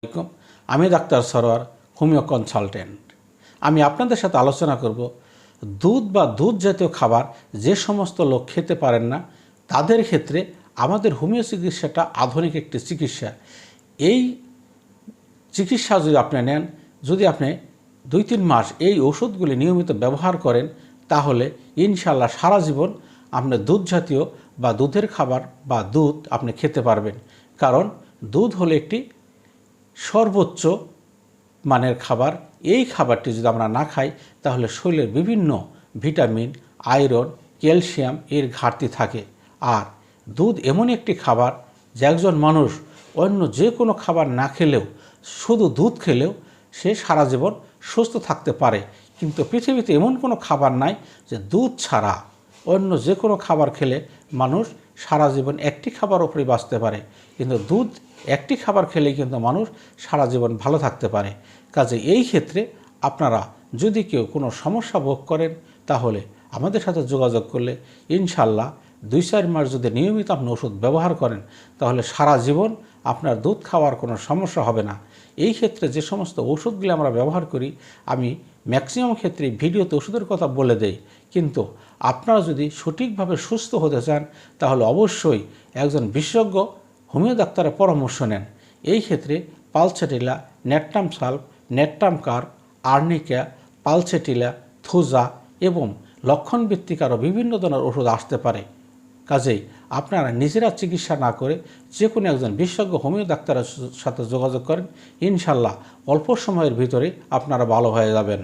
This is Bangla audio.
আলাইকুম, আমি ডাক্তার সরোয়ার, হোমিও কনসালটেন্ট। আমি আপনাদের সাথে আলোচনা করব দুধ বা দুধ জাতীয় খাবার যে সমস্ত লোক খেতে পারেন না তাদের ক্ষেত্রে আমাদের হোমিও চিকিৎসাটা আধুনিক একটি চিকিৎসা। এই চিকিৎসা যদি আপনি নেন, যদি আপনি 2-3 মাস এই ওষুধগুলি নিয়মিত ব্যবহার করেন, তাহলে ইনশাল্লাহ সারা জীবন আপনি দুধ জাতীয় বা দুধের খাবার বা দুধ আপনি খেতে পারবেন। কারণ দুধ হলো একটি সর্বোচ্চ মানের খাবার। এই খাবারটি যদি আমরা না খাই তাহলে শরীরের বিভিন্ন ভিটামিন, আয়রন, ক্যালসিয়াম এর ঘাটতি থাকে। আর দুধ এমন একটি খাবার যে একজন মানুষ অন্য যে কোনো খাবার না খেলেও, শুধু দুধ খেলেও সে সারা জীবন সুস্থ থাকতে পারে। কিন্তু পৃথিবীতে এমন কোনো খাবার নাই যে দুধ ছাড়া অন্য যে কোনো খাবার খেলে মানুষ সারা জীবন একটি খাবার উপরে বাঁচতে পারে, কিন্তু দুধ একটি খাবার খেলেই কিন্তু মানুষ সারা জীবন ভালো থাকতে পারে। কাজে এই ক্ষেত্রে আপনারা যদি কেউ কোনো সমস্যা ভোগ করেন তাহলে আমাদের সাথে যোগাযোগ করলে ইনশাল্লাহ 2-4 মাস যদি নিয়মিত আপনি ওষুধ ব্যবহার করেন তাহলে সারা জীবন আপনার দুধ খাওয়ার কোনো সমস্যা হবে না। এই ক্ষেত্রে যে সমস্ত ওষুধগুলি আমরা ব্যবহার করি, আমি ম্যাক্সিমাম ক্ষেত্রে ভিডিওতে ওষুধের কথা বলে দেই, কিন্তু আপনারা যদি সঠিকভাবে সুস্থ হতে চান তাহলে অবশ্যই একজন বিশেষজ্ঞ হোমিও ডাক্তারের পরামর্শ নেন। এই ক্ষেত্রে pulsatilla, natrum sulph, natrum carb, arnica, pulsatilla, thuja এবং লক্ষণভিত্তিক আরও বিভিন্ন ধরনের ওষুধ আসতে পারে। কাজেই আপনারা নিজেরা চিকিৎসা না করে যে কোনো একজন বিশেষজ্ঞ হোমিও ডাক্তারের সাথে যোগাযোগ করেন, ইনশাল্লাহ অল্প সময়ের ভিতরে আপনারা ভালো হয়ে যাবেন।